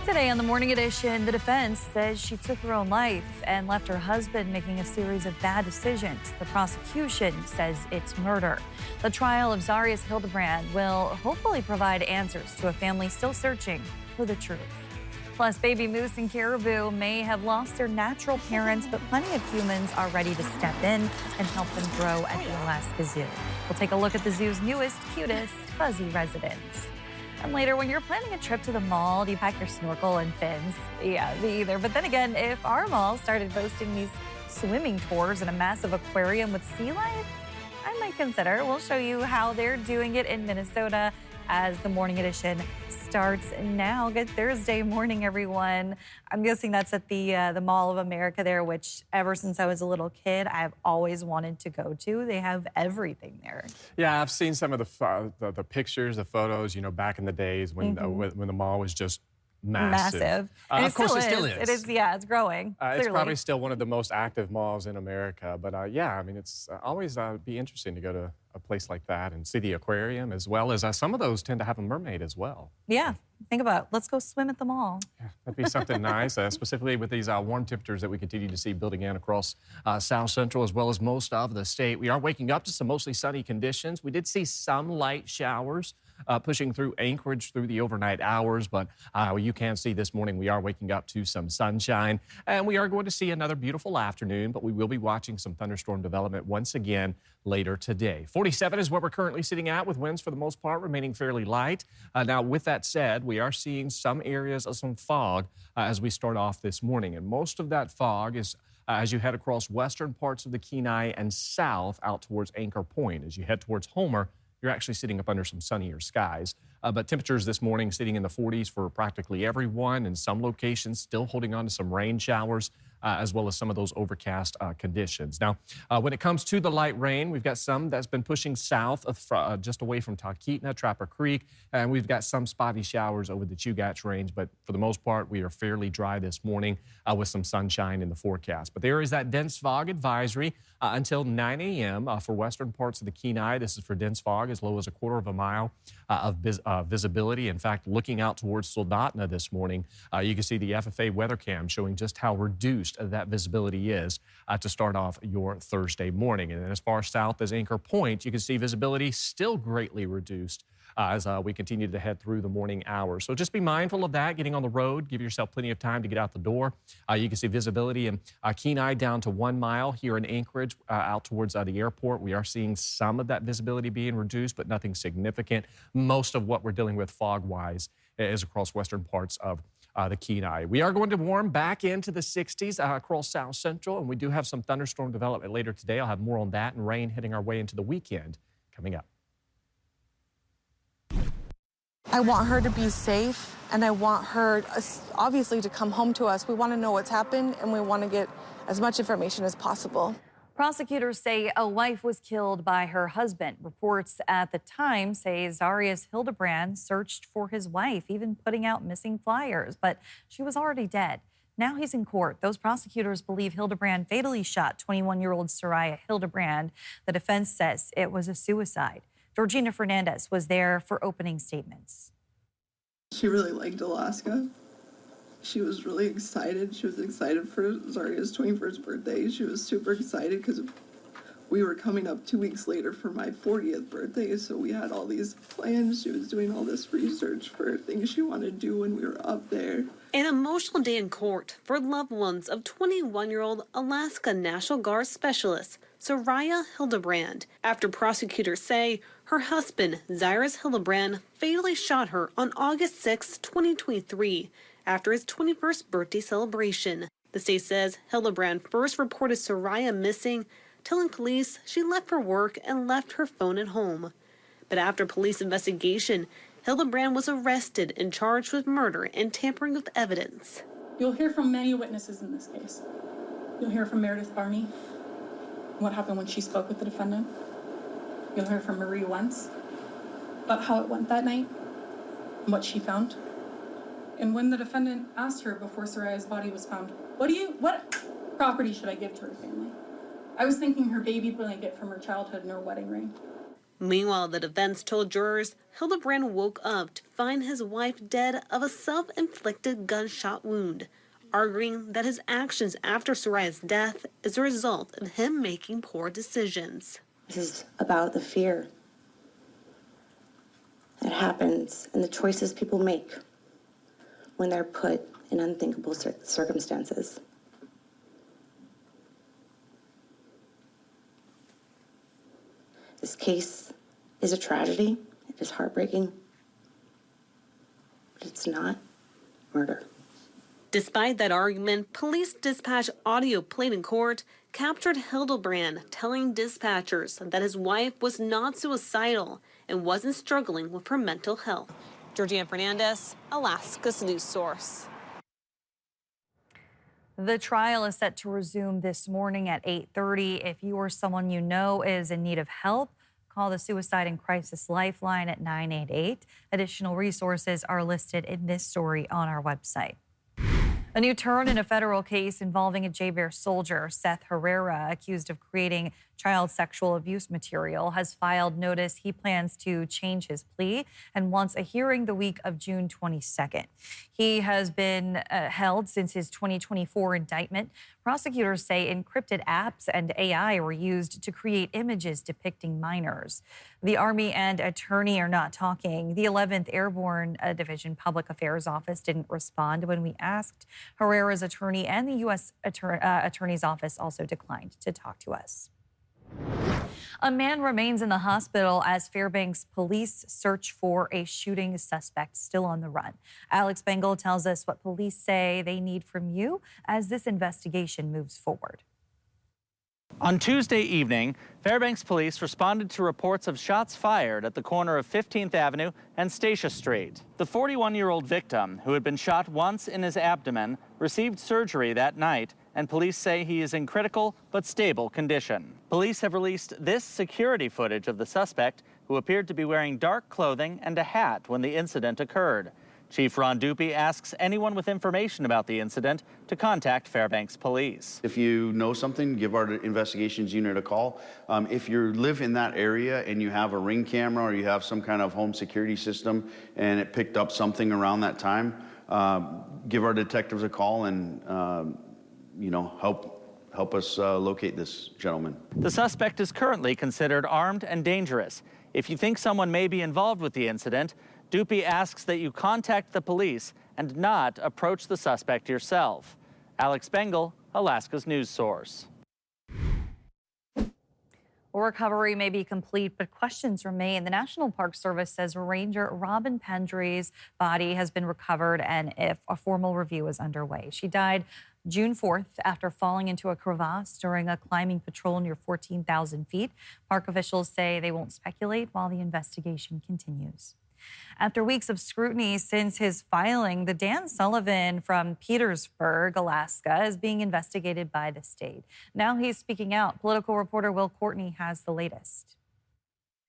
Today on the Morning Edition, the defense says she took her own life and left her husband making a series of bad decisions. The prosecution says it's murder. The trial of Zarrius Hildabrand will hopefully provide answers to a family still searching for the truth. Plus, baby moose and caribou may have lost their natural parents, but plenty of humans are ready to step in and help them grow at the Alaska Zoo. We'll take a look at the zoo's newest, cutest, fuzzy residents. And later, when you're planning a trip to the mall, do you pack your snorkel and fins? Yeah, me either. But then again, if our mall started boasting these swimming tours in a massive aquarium with sea life, I might consider. We'll show you how they're doing it in Minnesota as the Morning Edition starts now. Good Thursday morning, everyone. I'm guessing that's at the Mall of America there, which ever since I was a little kid, I've always wanted to go to. They have everything there. Yeah, I've seen some of the pictures, the photos, you know, back in the days when when the mall was just massive. And of course, it still is. It is, yeah, it's growing. It's probably still one of the most active malls in America. But yeah, I mean, it's always be interesting to go to a place like that and see the aquarium, as well as some of those tend to have a mermaid as well. Yeah, think about it. Let's go swim at the mall. Yeah, that'd be something nice, specifically with these warm temperatures that we continue to see building in across South Central as well as most of the state. We are waking up to some mostly sunny conditions. We did see some light showers pushing through Anchorage through the overnight hours, but you can see this morning we are waking up to some sunshine, and we are going to see another beautiful afternoon, but we will be watching some thunderstorm development once again later today. 47 is what we're currently sitting at, with winds for the most part remaining fairly light. Now, with that said, we are seeing some areas of some fog as we start off this morning, and most of that fog is as you head across western parts of the Kenai and south out towards Anchor Point. As you head towards Homer, you're actually sitting up under some sunnier skies. But temperatures this morning sitting in the 40s for practically everyone, and some locations still holding on to some rain showers, as well as some of those overcast conditions. Now, when it comes to the light rain, we've got some that's been pushing south of, just away from Talkeetna, Trapper Creek, and we've got some spotty showers over the Chugach Range, but for the most part, we are fairly dry this morning with some sunshine in the forecast. But there is that dense fog advisory until 9 a.m. For western parts of the Kenai. This is for dense fog as low as a quarter of a mile of visibility. In fact, looking out towards Soldotna this morning, you can see the FFA weather cam showing just how reduced that visibility is to start off your Thursday morning. And then as far south as Anchor Point, you can see visibility still greatly reduced as we continue to head through the morning hours. So just be mindful of that, getting on the road. Give yourself plenty of time to get out the door. You can see visibility in Kenai down to 1 mile. Here in Anchorage out towards the airport, we are seeing some of that visibility being reduced, but nothing significant. Most of what we're dealing with fog-wise is across western parts of the Kenai. We are going to warm back into the 60s across South Central, and we do have some thunderstorm development later today. I'll have more on that and rain heading our way into the weekend coming up. I want her to be safe, and I want her, obviously, to come home to us. We want to know what's happened, and we want to get as much information as possible. Prosecutors say a wife was killed by her husband. Reports at the time say Zarrius Hildabrand searched for his wife, even putting out missing flyers, but she was already dead. Now he's in court. Those prosecutors believe Hildabrand fatally shot 21-year-old Zarrius Hildabrand. The defense says it was a suicide. Georgina Fernandez was there for opening statements. She really liked Alaska. She was really excited. She was excited for Zarria's 21st birthday. She was super excited because we were coming up 2 weeks later for my 40th birthday, so we had all these plans. She was doing all this research for things she wanted to do when we were up there. An emotional day in court for loved ones of 21-year-old Alaska National Guard Specialist Zarrius Hildabrand, after prosecutors say her husband, Zarrius Hildabrand, fatally shot her on August 6, 2023, after his 21st birthday celebration. The state says Hildabrand first reported Zarrius missing, telling police she left for work and left her phone at home. But after police investigation, Hildabrand was arrested and charged with murder and tampering with evidence. You'll hear from many witnesses in this case. You'll hear from Meredith Barney, what happened when she spoke with the defendant. You'll hear from Marie Wentz about how it went that night and what she found. And when the defendant asked her before Zarria's body was found, what property should I give to her family? I was thinking her baby blanket from her childhood and her wedding ring. Meanwhile, the defense told jurors Hildabrand woke up to find his wife dead of a self-inflicted gunshot wound, arguing that his actions after Zarrius' death is a result of him making poor decisions. This is about the fear that happens and the choices people make when they're put in unthinkable circumstances. This case is a tragedy. It is heartbreaking, but it's not murder. Despite that argument, police dispatch audio played in court captured Hildabrand telling dispatchers that his wife was not suicidal and wasn't struggling with her mental health. Georgina Fernandez, Alaska's news source. The trial is set to resume this morning at 8:30. If you or someone you know is in need of help, call the Suicide and Crisis Lifeline at 988. Additional resources are listed in this story on our website. A new turn in a federal case involving a J-Bear soldier, Seth Herrera, accused of creating child sexual abuse material, has filed notice he plans to change his plea and wants a hearing the week of June 22nd. He has been held since his 2024 indictment. Prosecutors say encrypted apps and AI were used to create images depicting minors. The Army and attorney are not talking. The 11th Airborne Division Public Affairs Office didn't respond when we asked. Herrera's attorney and the U.S. Attorney's Office also declined to talk to us. A man remains in the hospital as Fairbanks police search for a shooting suspect still on the run. Alex Bengal tells us what police say they need from you as this investigation moves forward. On Tuesday evening, Fairbanks police responded to reports of shots fired at the corner of 15th Avenue and Stacia Street. The 41-year-old victim, who had been shot once in his abdomen, received surgery that night, and police say he is in critical but stable condition. Police have released this security footage of the suspect, who appeared to be wearing dark clothing and a hat when the incident occurred. Chief Ron Dupe asks anyone with information about the incident to contact Fairbanks Police. If you know something, give our investigations unit a call. If you live in that area and you have a Ring camera or you have some kind of home security system and it picked up something around that time, give our detectives a call and help us locate this gentleman. The suspect is currently considered armed and dangerous. If you think someone may be involved with the incident, Dupe asks that you contact the police and not approach the suspect yourself. Alex Bengal, Alaska's news source. Recovery may be complete, but questions remain. The National Park Service says Ranger Robin Pendry's body has been recovered and if a formal review is underway. She died June 4th after falling into a crevasse during a climbing patrol near 14,000 feet. Park officials say they won't speculate while the investigation continues. After weeks of scrutiny since his filing, the Dan Sullivan from Petersburg, Alaska, is being investigated by the state. Now he's speaking out. Political reporter Will Courtney has the latest.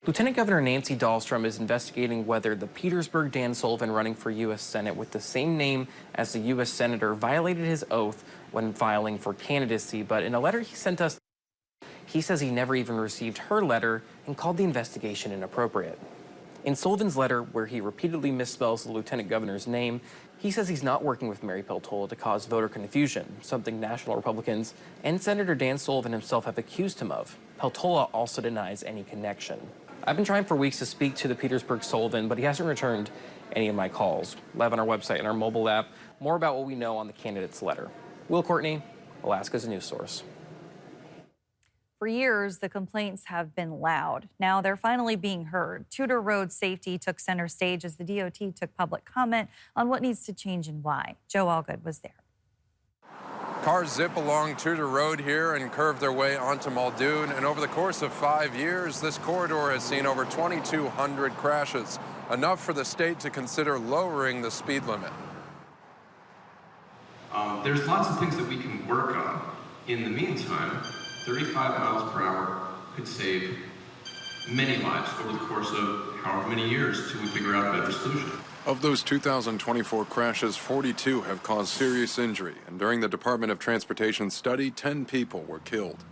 Lieutenant Governor Nancy Dahlstrom is investigating whether the Petersburg Dan Sullivan running for U.S. Senate with the same name as the U.S. Senator violated his oath when filing for candidacy. But in a letter he sent us, he says he never even received her letter and called the investigation inappropriate. In Sullivan's letter, where he repeatedly misspells the lieutenant governor's name, he says he's not working with Mary Peltola to cause voter confusion, something national Republicans and Senator Dan Sullivan himself have accused him of. Peltola also denies any connection. I've been trying for weeks to speak to the Petersburg Sullivan, but he hasn't returned any of my calls. Live on our website and our mobile app, more about what we know on the candidate's letter. Will Courtney, Alaska's news source. For years, the complaints have been loud. Now they're finally being heard. Tudor Road safety took center stage as the DOT took public comment on what needs to change and why. Joe Allgood was there. Cars zip along Tudor Road here and curve their way onto Muldoon. And over the course of 5 years, this corridor has seen over 2,200 crashes, enough for the state to consider lowering the speed limit. There's lots of things that we can work on. In the meantime, 35 miles per hour could save many lives over the course of however many years till we figure out a better solution. Of those 2024 crashes, 42 have caused serious injury, and during the Department of Transportation study, 10 people were killed.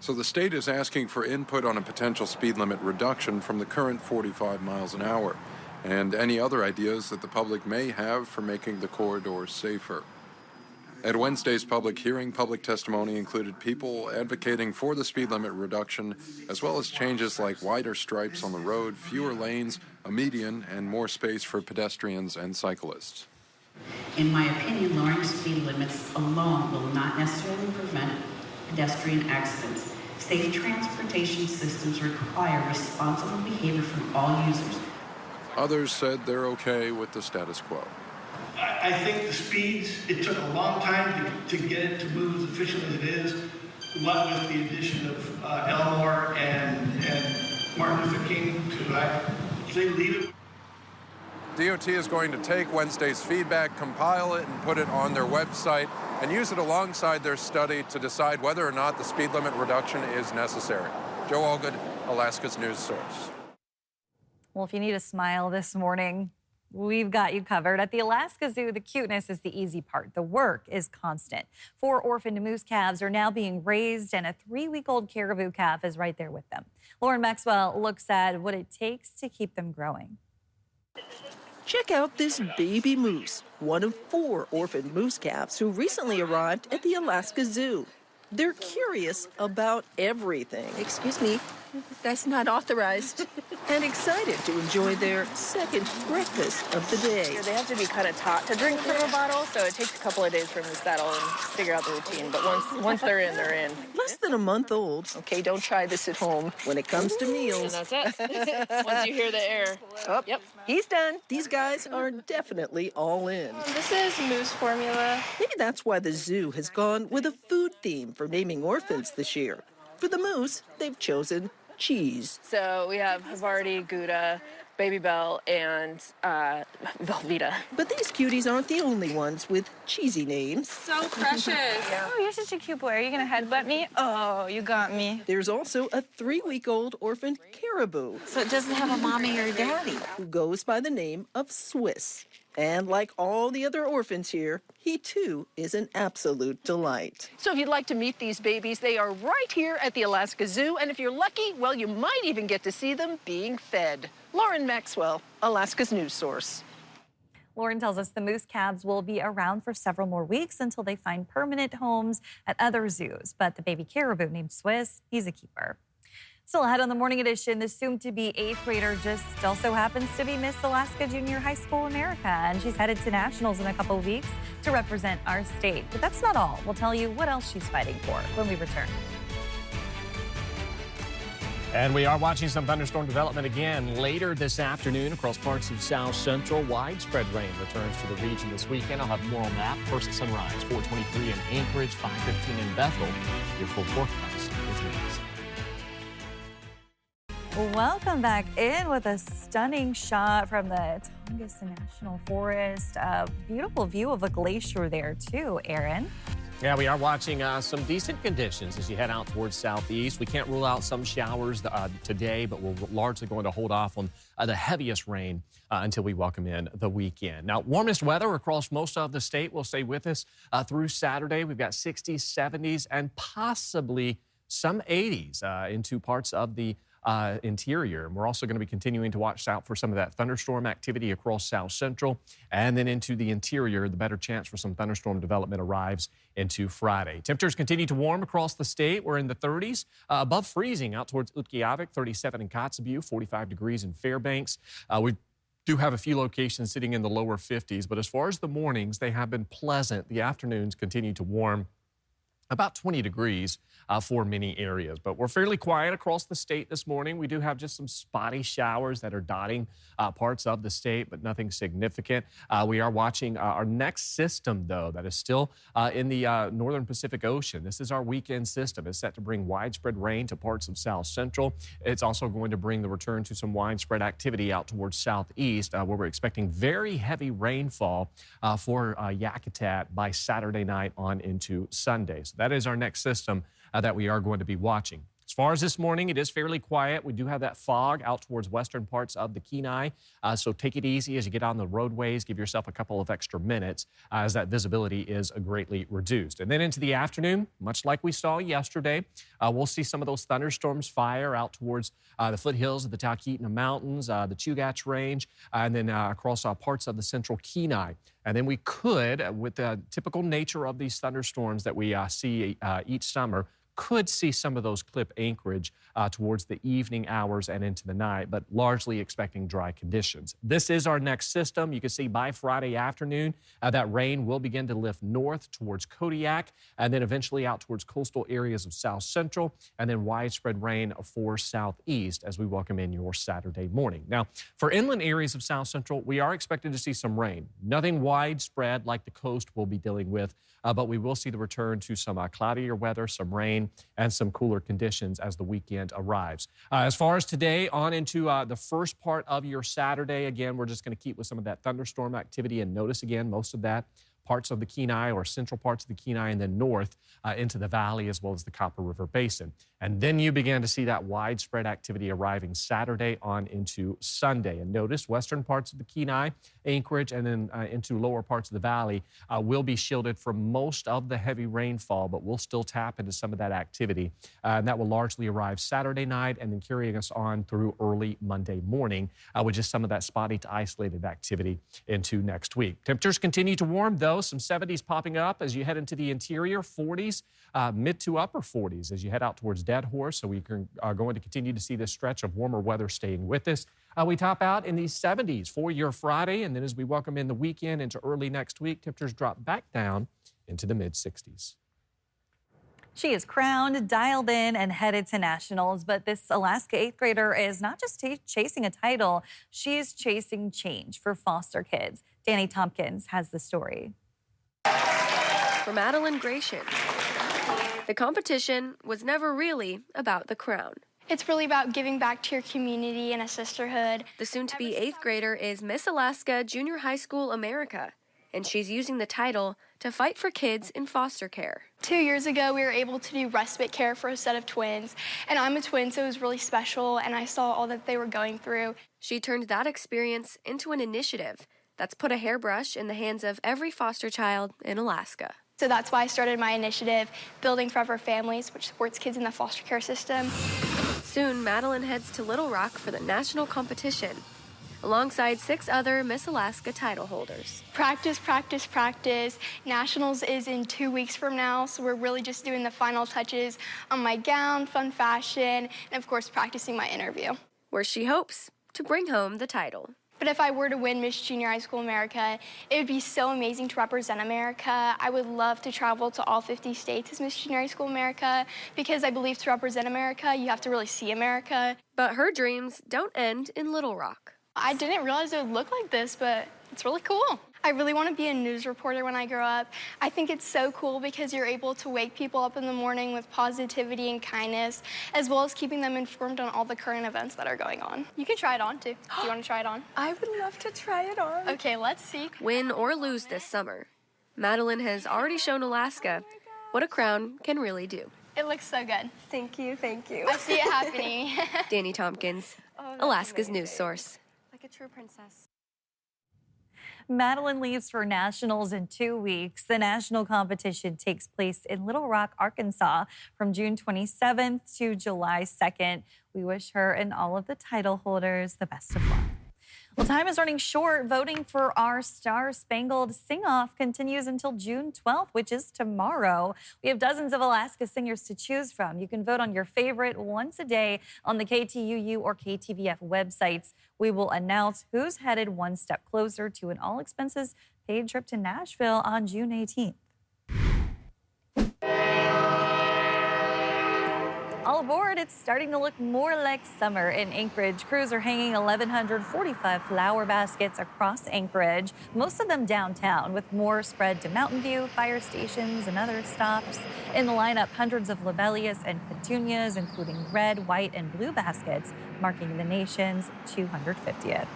So the state is asking for input on a potential speed limit reduction from the current 45 miles an hour, and any other ideas that the public may have for making the corridor safer. At Wednesday's public hearing, public testimony included people advocating for the speed limit reduction, as well as changes like wider stripes on the road, fewer lanes, a median, and more space for pedestrians and cyclists. In my opinion, lowering speed limits alone will not necessarily prevent pedestrian accidents. Safe transportation systems require responsible behavior from all users. Others said they're okay with the status quo. I think the speeds, it took a long time to get it to move as efficiently as it is. What with the addition of Elmore and Martin Luther King to say leave it. DOT is going to take Wednesday's feedback, compile it, and put it on their website and use it alongside their study to decide whether or not the speed limit reduction is necessary. Joe Allgood, Alaska's news source. Well, if you need a smile this morning, we've got you covered. At the Alaska Zoo, the cuteness is the easy part. The work is constant. 4 orphaned moose calves are now being raised, and a 3-week-old caribou calf is right there with them. Lauren Maxwell looks at what it takes to keep them growing. Check out this baby moose, one of 4 orphaned moose calves who recently arrived at the Alaska Zoo. They're curious about everything. Excuse me, that's not authorized. And excited to enjoy their second breakfast of the day. They have to be kind of taught to drink from a bottle, so it takes a couple of days for them to settle and figure out the routine. But once they're in, they're in. Less than a month old. Okay, don't try this at home. When it comes to meals. And that's it. Once you hear the air. Oh, yep. He's done. These guys are definitely all in. This is moose formula. Maybe that's why the zoo has gone with a food theme for naming orphans this year. For the moose, they've chosen cheese. So we have Havarti, Gouda, Baby Bell, and Velveeta. But these cuties aren't the only ones with cheesy names. So precious. Oh, you're such a cute boy. Are you going to headbutt me? Oh, you got me. There's also a 3-week-old orphan caribou. So it doesn't have a mommy or a daddy. Who goes by the name of Swiss. And like all the other orphans here, he too is an absolute delight. So if you'd like to meet these babies, they are right here at the Alaska Zoo. And if you're lucky, well, you might even get to see them being fed. Lauren Maxwell, Alaska's news source. Lauren tells us the moose calves will be around for several more weeks until they find permanent homes at other zoos. But the baby caribou named Swiss, he's a keeper. Still ahead on the morning edition, the soon-to-be 8th grader just also happens to be Miss Alaska Junior High School America, and she's headed to nationals in a couple of weeks to represent our state. But that's not all. We'll tell you what else she's fighting for when we return. And we are watching some thunderstorm development again later this afternoon across parts of South Central. Widespread rain returns to the region this weekend. I'll have more on that first at sunrise. 4:23 in Anchorage, 5:15 in Bethel. Your full forecast is next. Welcome back in with a stunning shot from the Tongass National Forest. A beautiful view of a glacier there too, Aaron. Yeah, we are watching some decent conditions as you head out towards southeast. We can't rule out some showers today, but we're largely going to hold off on the heaviest rain until we welcome in the weekend. Now, warmest weather across most of the state will stay with us through Saturday. We've got 60s, 70s, and possibly some 80s into parts of the interior. And we're also going to be continuing to watch out for some of that thunderstorm activity across South Central and then into the interior. The better chance for some thunderstorm development arrives into Friday. Temperatures continue to warm across the state. We're in the 30s, above freezing out towards Utqiagvik, 37 in Kotzebue, 45 degrees in Fairbanks. We do have a few locations sitting in the lower 50s, but as far as the mornings, they have been pleasant. The afternoons continue to warm. About 20 degrees for many areas, but we're fairly quiet across the state this morning. We do have just some spotty showers that are dotting parts of the state, but nothing significant. We are watching our next system, though, that is still in the northern Pacific Ocean. This is our weekend system. It's set to bring widespread rain to parts of South Central. It's also going to bring the return to some widespread activity out towards southeast, where we're expecting very heavy rainfall for Yakutat by Saturday night on into Sunday. So that is our next system that we are going to be watching. As far far as this morning, it is fairly quiet. We do have that fog out towards western parts of the Kenai, so take it easy as you get on the roadways. Give yourself a couple of extra minutes as that visibility is greatly reduced. And then into the afternoon, much like we saw yesterday, we'll see some of those thunderstorms fire out towards the foothills of the Talkeetna Mountains, the Chugach Range, and then across parts of the central Kenai. And then we could, with the typical nature of these thunderstorms that we see each summer, could see some of those clip Anchorage towards the evening hours and into the night, but largely expecting dry conditions. This is our next system. You can see by Friday afternoon, that rain will begin to lift north towards Kodiak and then eventually out towards coastal areas of South Central, and then widespread rain for Southeast as we welcome in your Saturday morning. Now, for inland areas of South Central, we are expected to see some rain. Nothing widespread like the coast will be dealing with, but we will see the return to some cloudier weather, some rain, and some cooler conditions as the weekend arrives. As far as today, on into the first part of your Saturday, again, we're just going to keep with some of that thunderstorm activity, and notice again, most of that parts of the Kenai or central parts of the Kenai and then north into the valley as well as the Copper River Basin. And then you began to see that widespread activity arriving Saturday on into Sunday. And notice western parts of the Kenai, Anchorage, and then into lower parts of the valley will be shielded from most of the heavy rainfall, but we'll still tap into some of that activity. And that will largely arrive Saturday night and then carrying us on through early Monday morning with just some of that spotty to isolated activity into next week. Temperatures continue to warm, though. Some 70s popping up as you head into the interior, 40s, mid to upper 40s as you head out towards Dead Horse. So we are going to continue to see this stretch of warmer weather staying with us. We top out in the 70s for your Friday, and then as we welcome in the weekend into early next week, temperatures drop back down into the mid-60s. She is crowned, dialed in, and headed to nationals. But this Alaska 8th grader is not just chasing a title, she's chasing change for foster kids. Danny Tompkins has the story. For Madeline Gratian, the competition was never really about the crown. It's really about giving back to your community and a sisterhood. The soon-to-be 8th grader is Miss Alaska Junior High School America, and she's using the title to fight for kids in foster care. 2 years ago, we were able to do respite care for a set of twins, and I'm a twin, so it was really special, and I saw all that they were going through. She turned that experience into an initiative that's put a hairbrush in the hands of every foster child in Alaska. So that's why I started my initiative, Building Forever Families, which supports kids in the foster care system. Soon, Madeline heads to Little Rock for the national competition, alongside 6 other Miss Alaska title holders. Practice, practice, practice. Nationals is in 2 weeks from now, so we're really just doing the final touches on my gown, fun fashion, and of course, practicing my interview. Where she hopes to bring home the title. But if I were to win Miss Junior High School America, it would be so amazing to represent America. I would love to travel to all 50 states as Miss Junior High School America because I believe to represent America, you have to really see America. But her dreams don't end in Little Rock. I didn't realize it would look like this, but it's really cool. I really want to be a news reporter when I grow up. I think it's so cool because you're able to wake people up in the morning with positivity and kindness, as well as keeping them informed on all the current events that are going on. You can try it on, too. Do you want to try it on? I would love to try it on. Okay, let's see. Win or lose this summer, Madeline has already shown Alaska what a crown can really do. It looks so good. Thank you, thank you. I see it happening. Danny Tompkins, Alaska's news source. Like a true princess. Madeline leaves for nationals in 2 weeks. The national competition takes place in Little Rock, Arkansas from June 27th to July 2nd. We wish her and all of the title holders the best of luck. Well, time is running short. Voting for our Star-Spangled Sing-Off continues until June 12th, which is tomorrow. We have dozens of Alaska singers to choose from. You can vote on your favorite once a day on the KTUU or KTVF websites. We will announce who's headed one step closer to an all-expenses-paid trip to Nashville on June 18th. All aboard, it's starting to look more like summer in Anchorage. Crews are hanging 1,145 flower baskets across Anchorage, most of them downtown, with more spread to Mountain View, fire stations, and other stops. In the lineup, hundreds of lobelias and petunias, including red, white, and blue baskets, marking the nation's 250th.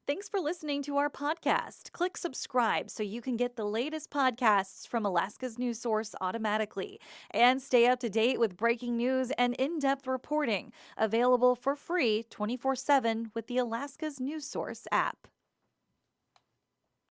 Thanks for listening to our podcast. Click subscribe so you can get the latest podcasts from Alaska's news source automatically. And stay up to date with breaking news and in-depth reporting. Available for free 24/7 with the Alaska's news source app.